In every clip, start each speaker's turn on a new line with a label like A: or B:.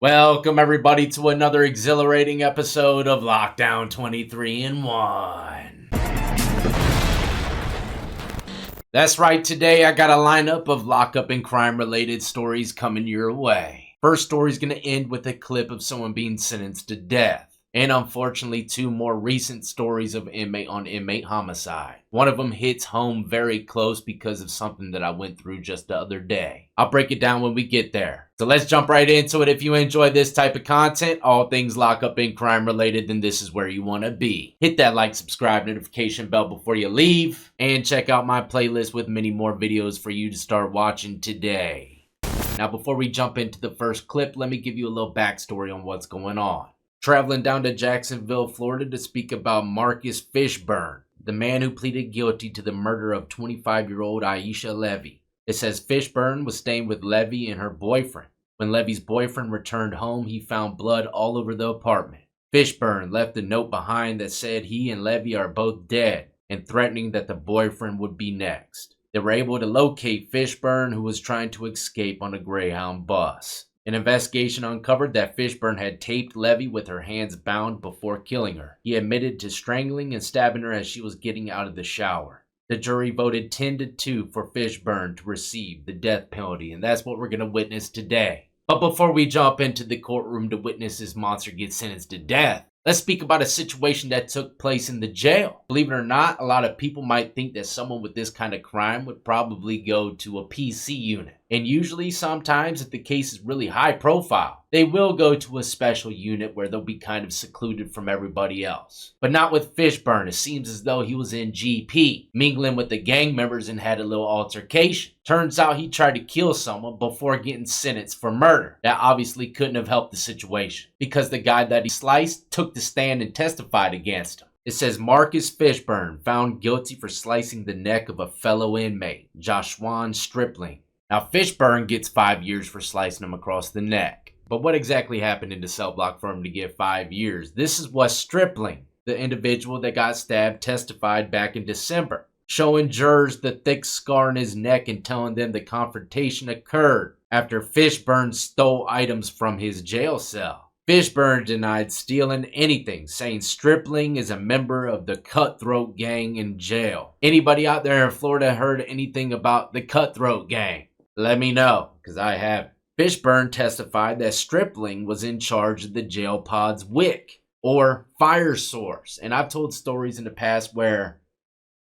A: Welcome everybody to another exhilarating episode of Lockdown 23 in 1. That's right, today I got a lineup of lockup and crime related stories coming your way. First story is going to end with a clip of someone being sentenced to death. And unfortunately, two more recent stories of inmate on inmate homicide. One of them hits home very close because of something that I went through just the other day. I'll break it down when we get there. So let's jump right into it. If you enjoy this type of content, all things lockup and crime related, then this is where you want to be. Hit that like, subscribe, notification bell before you leave. And check out my playlist with many more videos for you to start watching today. Now before we jump into the first clip, let me give you a little backstory on what's going on. Traveling down to Jacksonville, Florida to speak about Marcus Fishburne, the man who pleaded guilty to the murder of 25-year-old Aisha Levy. It says Fishburne was staying with Levy and her boyfriend. When Levy's boyfriend returned home, he found blood all over the apartment. Fishburne left a note behind that said he and Levy are both dead and threatening that the boyfriend would be next. They were able to locate Fishburne, who was trying to escape on a Greyhound bus. An investigation uncovered that Fishburne had taped Levy with her hands bound before killing her. He admitted to strangling and stabbing her as she was getting out of the shower. The jury voted 10-2 for Fishburne to receive the death penalty, and that's what we're going to witness today. But before we jump into the courtroom to witness this monster get sentenced to death, let's speak about a situation that took place in the jail. Believe it or not, a lot of people might think that someone with this kind of crime would probably go to a PC unit. And usually, sometimes, if the case is really high profile, they will go to a special unit where they'll be kind of secluded from everybody else. But not with Fishburne. It seems as though he was in GP, mingling with the gang members and had a little altercation. Turns out he tried to kill someone before getting sentenced for murder. That obviously couldn't have helped the situation, because the guy that he sliced took the stand and testified against him. It says Marcus Fishburne found guilty for slicing the neck of a fellow inmate, Joshua Stripling. Now, Fishburne gets 5 years for slicing him across the neck. But what exactly happened in the cell block for him to get 5 years? This is what Stripling, the individual that got stabbed, testified back in December, showing jurors the thick scar in his neck and telling them the confrontation occurred after Fishburne stole items from his jail cell. Fishburne denied stealing anything, saying Stripling is a member of the Cutthroat Gang in jail. Anybody out there in Florida heard anything about the Cutthroat Gang? Let me know, because I haven't. Fishburne testified that Stripling was in charge of the jail pod's wick, or fire source. And I've told stories in the past where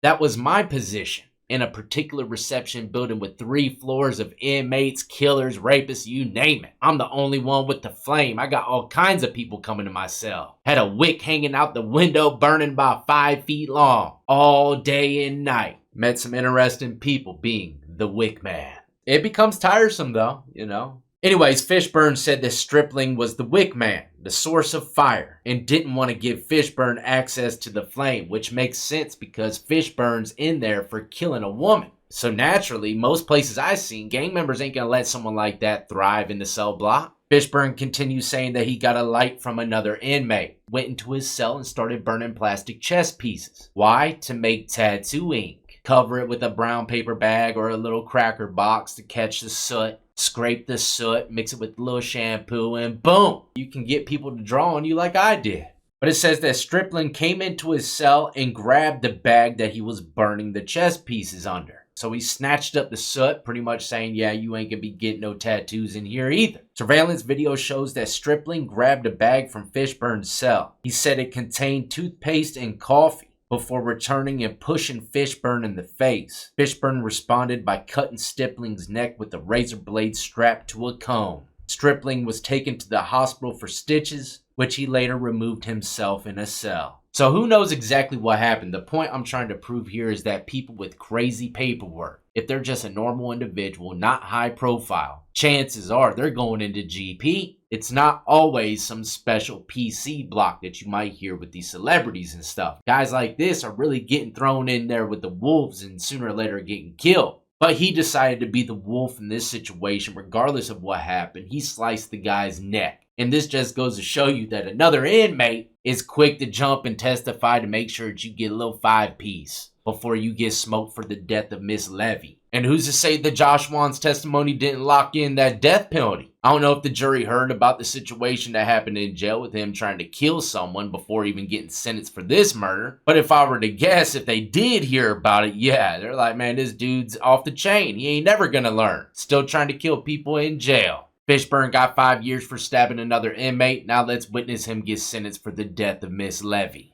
A: that was my position in a particular reception building with 3 floors of inmates, killers, rapists, you name it. I'm the only one with the flame. I got all kinds of people coming to my cell. Had a wick hanging out the window burning about 5 feet long, all day and night. Met some interesting people being the wick man. It becomes tiresome though, you know. Anyways, Fishburne said that Stripling was the wick man, the source of fire, and didn't want to give Fishburne access to the flame, which makes sense because Fishburne's in there for killing a woman. So naturally, most places I've seen, gang members ain't gonna let someone like that thrive in the cell block. Fishburne continues saying that he got a light from another inmate, went into his cell and started burning plastic chess pieces. Why? To make tattoo ink. Cover it with a brown paper bag or a little cracker box to catch the soot. Scrape the soot, mix it with a little shampoo, and boom! You can get people to draw on you like I did. But it says that Stripling came into his cell and grabbed the bag that he was burning the chess pieces under. So he snatched up the soot, pretty much saying, yeah, you ain't gonna be getting no tattoos in here either. Surveillance video shows that Stripling grabbed a bag from Fishburne's cell. He said it contained toothpaste and coffee, before returning and pushing Fishburne in the face. Fishburne responded by cutting Stripling's neck with a razor blade strapped to a comb. Stripling was taken to the hospital for stitches, which he later removed himself in a cell. So who knows exactly what happened? The point I'm trying to prove here is that people with crazy paperwork, if they're just a normal individual, not high profile, chances are they're going into GP. It's not always some special PC block that you might hear with these celebrities and stuff. Guys like this are really getting thrown in there with the wolves and sooner or later getting killed. But he decided to be the wolf in this situation regardless of what happened. He sliced the guy's neck. And this just goes to show you that another inmate is quick to jump and testify to make sure that you get a little 5-piece before you get smoked for the death of Miss Levy. And who's to say that Joshua's testimony didn't lock in that death penalty? I don't know if the jury heard about the situation that happened in jail with him trying to kill someone before even getting sentenced for this murder. But if I were to guess, if they did hear about it, yeah, they're like, man, this dude's off the chain. He ain't never gonna learn. Still trying to kill people in jail. Fishburne got 5 years for stabbing another inmate. Now let's witness him get sentenced for the death of Miss Levy.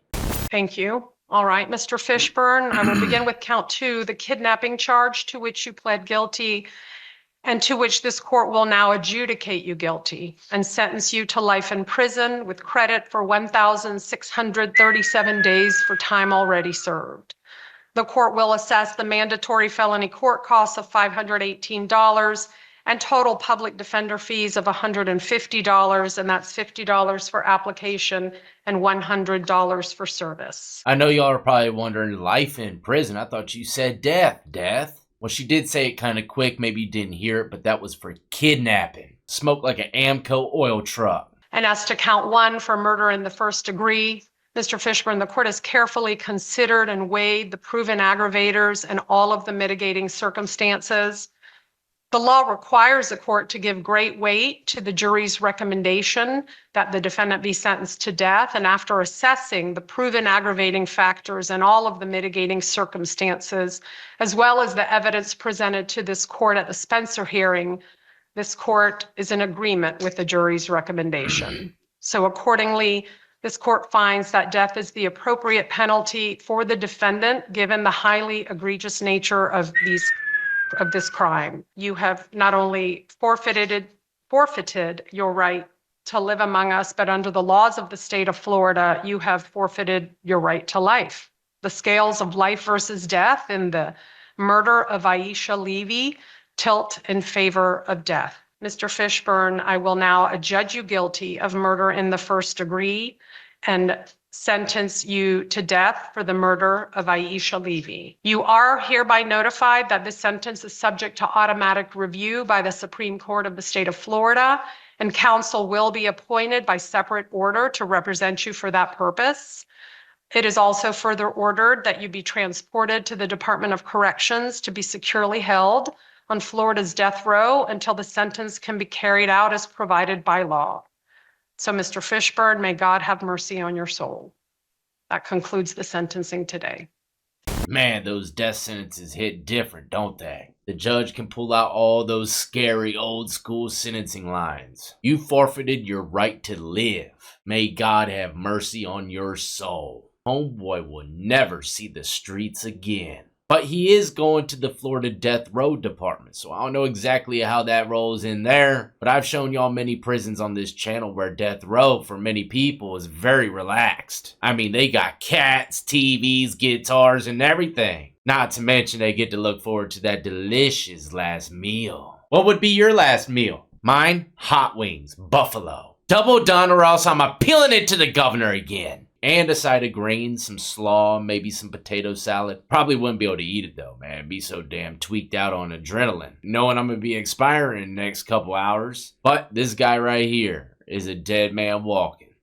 B: Thank you. All right, Mr. Fishburne, I will begin with count 2, the kidnapping charge to which you pled guilty and to which this court will now adjudicate you guilty and sentence you to life in prison with credit for 1,637 days for time already served. The court will assess the mandatory felony court costs of $518 and total public defender fees of $150, and that's $50 for application and $100 for service.
A: I know y'all are probably wondering, life in prison? I thought you said death. Death? Well, she did say it kind of quick. Maybe you didn't hear it, but that was for kidnapping. Smoked like an Amco oil truck.
B: And as to count 1 for murder in the first degree, Mr. Fishburne, the court has carefully considered and weighed the proven aggravators and all of the mitigating circumstances. The law requires the court to give great weight to the jury's recommendation that the defendant be sentenced to death. And after assessing the proven aggravating factors and all of the mitigating circumstances, as well as the evidence presented to this court at the Spencer hearing, this court is in agreement with the jury's recommendation. So accordingly, this court finds that death is the appropriate penalty for the defendant, given the highly egregious nature of this crime. You have not only forfeited your right to live among us, but under the laws of the state of Florida, you have forfeited your right to life. The scales of life versus death in the murder of Aisha Levy tilt in favor of death. Mr. Fishburne, I will now adjudge you guilty of murder in the first degree and sentence you to death for the murder of Aisha Levy. You are hereby notified that this sentence is subject to automatic review by the Supreme Court of the state of Florida, and counsel will be appointed by separate order to represent you for that purpose. It is also further ordered that you be transported to the Department of Corrections to be securely held on Florida's death row until the sentence can be carried out as provided by law. So, Mr. Fishburne, may God have mercy on your soul. That concludes the sentencing today.
A: Man, those death sentences hit different, don't they? The judge can pull out all those scary old school sentencing lines. You forfeited your right to live. May God have mercy on your soul. Homeboy will never see the streets again. But he is going to the Florida Death Row Department, so I don't know exactly how that rolls in there. But I've shown y'all many prisons on this channel where death row for many people is very relaxed. I mean, they got cats, TVs, guitars, and everything. Not to mention they get to look forward to that delicious last meal. What would be your last meal? Mine? Hot wings, buffalo. Double done, or else I'm appealing it to the governor again. And a side of greens, some slaw, maybe some potato salad. Probably wouldn't be able to eat it though, man. Be so damn tweaked out on adrenaline. Knowing I'm gonna be expiring in the next couple hours. But this guy right here is a dead man walking.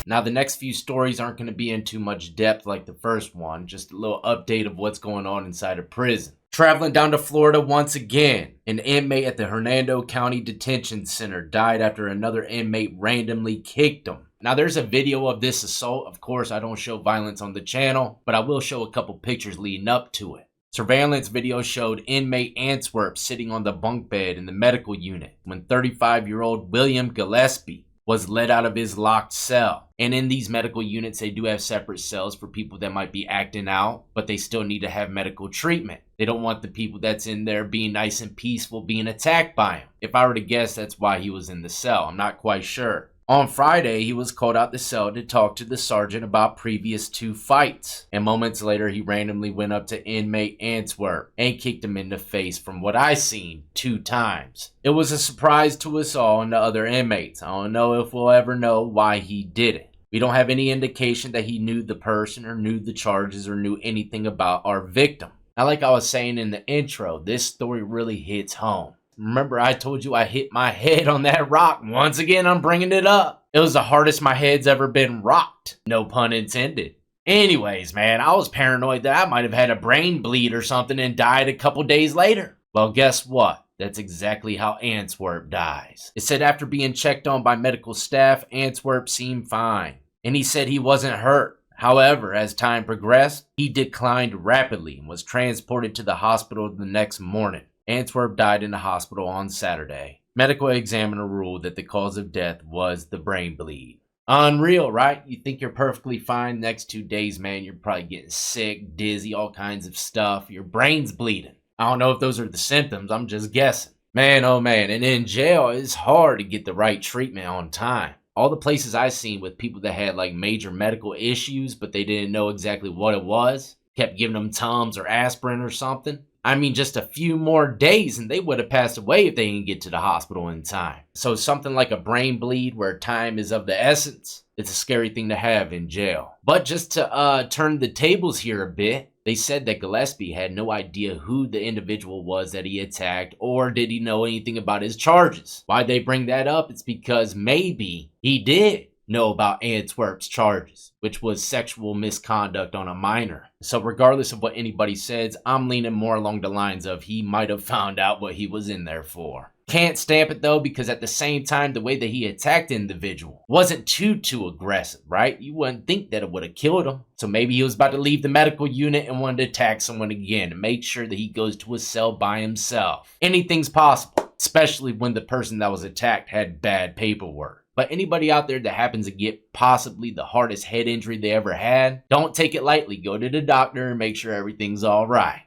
A: Now the next few stories aren't gonna be in too much depth like the first one. Just a little update of what's going on inside a prison. Traveling down to Florida once again, an inmate at the Hernando County Detention Center died after another inmate randomly kicked him. Now there's a video of this assault. Of course, I don't show violence on the channel, but I will show a couple pictures leading up to it. Surveillance video showed inmate Antwerp sitting on the bunk bed in the medical unit when 35-year-old William Gillespie was let out of his locked cell. And in these medical units, they do have separate cells for people that might be acting out, but they still need to have medical treatment. They don't want the people that's in there being nice and peaceful being attacked by him. If I were to guess, that's why he was in the cell. I'm not quite sure. On Friday, he was called out the cell to talk to the sergeant about previous 2 fights. And moments later, he randomly went up to inmate Antwerp and kicked him in the face from what I seen 2 times. It was a surprise to us all and the other inmates. I don't know if we'll ever know why he did it. We don't have any indication that he knew the person or knew the charges or knew anything about our victim. Now, like I was saying in the intro, this story really hits home. Remember, I told you I hit my head on that rock. Once again, I'm bringing it up. It was the hardest my head's ever been rocked. No pun intended. Anyways, man, I was paranoid that I might have had a brain bleed or something and died a couple days later. Well, guess what? That's exactly how Antwerp dies. It said after being checked on by medical staff, Antwerp seemed fine, and he said he wasn't hurt. However, as time progressed, he declined rapidly and was transported to the hospital the next morning. Antwerp died in the hospital on Saturday. Medical examiner ruled that the cause of death was the brain bleed. Unreal, right? You think you're perfectly fine. Next 2 days, man, you're probably getting sick, dizzy, all kinds of stuff. Your brain's bleeding. I don't know if those are the symptoms. I'm just guessing. Man, oh man. And in jail, it's hard to get the right treatment on time. All the places I've seen with people that had like major medical issues, but they didn't know exactly what it was, kept giving them Tums or aspirin or something. I mean, just a few more days and they would have passed away if they didn't get to the hospital in time. So something like a brain bleed where time is of the essence, it's a scary thing to have in jail. But just to turn the tables here a bit, they said that Gillespie had no idea who the individual was that he attacked, or did he know anything about his charges. Why they bring that up? It's because maybe he did know about Antwerp's charges, which was sexual misconduct on a minor. So regardless of what anybody says, I'm leaning more along the lines of he might have found out what he was in there for. Can't stamp it though, because at the same time, the way that he attacked the individual wasn't too aggressive, right? You wouldn't think that it would have killed him. So maybe he was about to leave the medical unit and wanted to attack someone again and make sure that he goes to a cell by himself. Anything's possible, especially when the person that was attacked had bad paperwork. But anybody out there that happens to get possibly the hardest head injury they ever had, don't take it lightly. Go to the doctor and make sure everything's all right.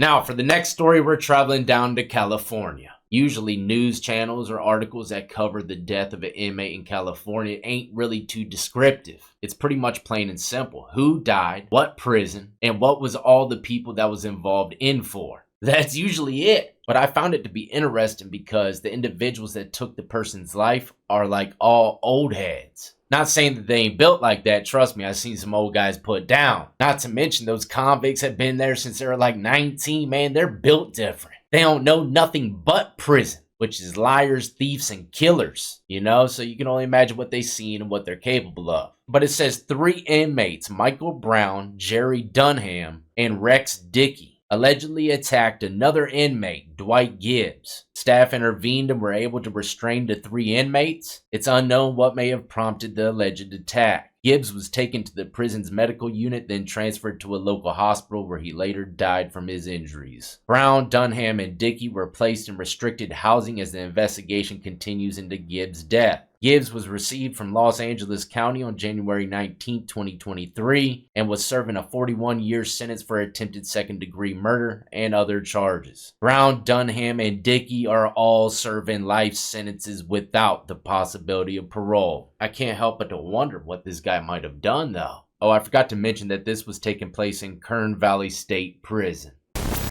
A: Now, for the next story, we're traveling down to California. Usually news channels or articles that cover the death of an inmate in California ain't really too descriptive. It's pretty much plain and simple. Who died, what prison, and what was all the people that was involved in for. That's usually it. But I found it to be interesting because the individuals that took the person's life are like all old heads. Not saying that they ain't built like that. Trust me, I've seen some old guys put down. Not to mention those convicts have been there since they were like 19, man. They're built different. They don't know nothing but prison, which is liars, thieves, and killers, you know? So you can only imagine what they've seen and what they're capable of. But it says 3 inmates, Michael Brown, Jerry Dunham, and Rex Dickey, allegedly attacked another inmate, Dwight Gibbs. Staff intervened and were able to restrain the 3 inmates. It's unknown what may have prompted the alleged attack. Gibbs was taken to the prison's medical unit, then transferred to a local hospital where he later died from his injuries. Brown, Dunham, and Dickey were placed in restricted housing as the investigation continues into Gibbs' death. Gibbs was received from Los Angeles County on January 19, 2023, and was serving a 41-year sentence for attempted second-degree murder and other charges. Brown, Dunham, and Dickey are all serving life sentences without the possibility of parole. I can't help but to wonder what this guy might have done, though. Oh, I forgot to mention that this was taking place in Kern Valley State Prison.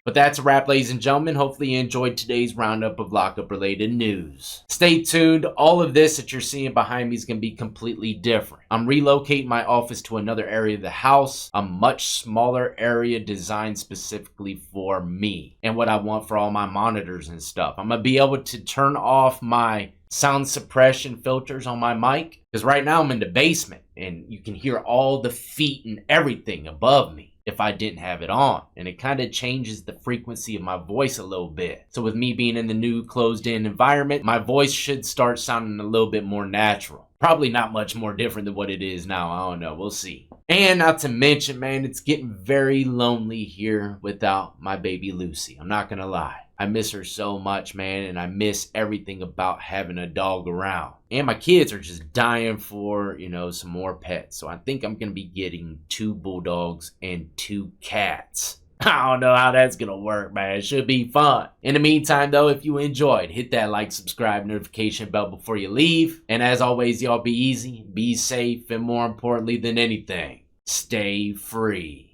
A: But that's a wrap, ladies and gentlemen. Hopefully you enjoyed today's roundup of lockup-related news. Stay tuned. All of this that you're seeing behind me is going to be completely different. I'm relocating my office to another area of the house, a much smaller area designed specifically for me and what I want for all my monitors and stuff. I'm going to be able to turn off my sound suppression filters on my mic, because right now I'm in the basement and you can hear all the feet and everything above me if I didn't have it on, and it kind of changes the frequency of my voice a little bit. So with me being in the new closed-in environment, my voice should start sounding a little bit more natural. Probably not much more different than what it is now. I don't know. We'll see. And not to mention, man, it's getting very lonely here without my baby Lucy. I'm not gonna lie. I miss her so much, man, and I miss everything about having a dog around. And my kids are just dying for, some more pets. So I think I'm going to be getting 2 bulldogs and 2 cats. I don't know how that's going to work, man. It should be fun. In the meantime, though, if you enjoyed, hit that like, subscribe, notification bell before you leave. And as always, y'all be easy, be safe, and more importantly than anything, stay free.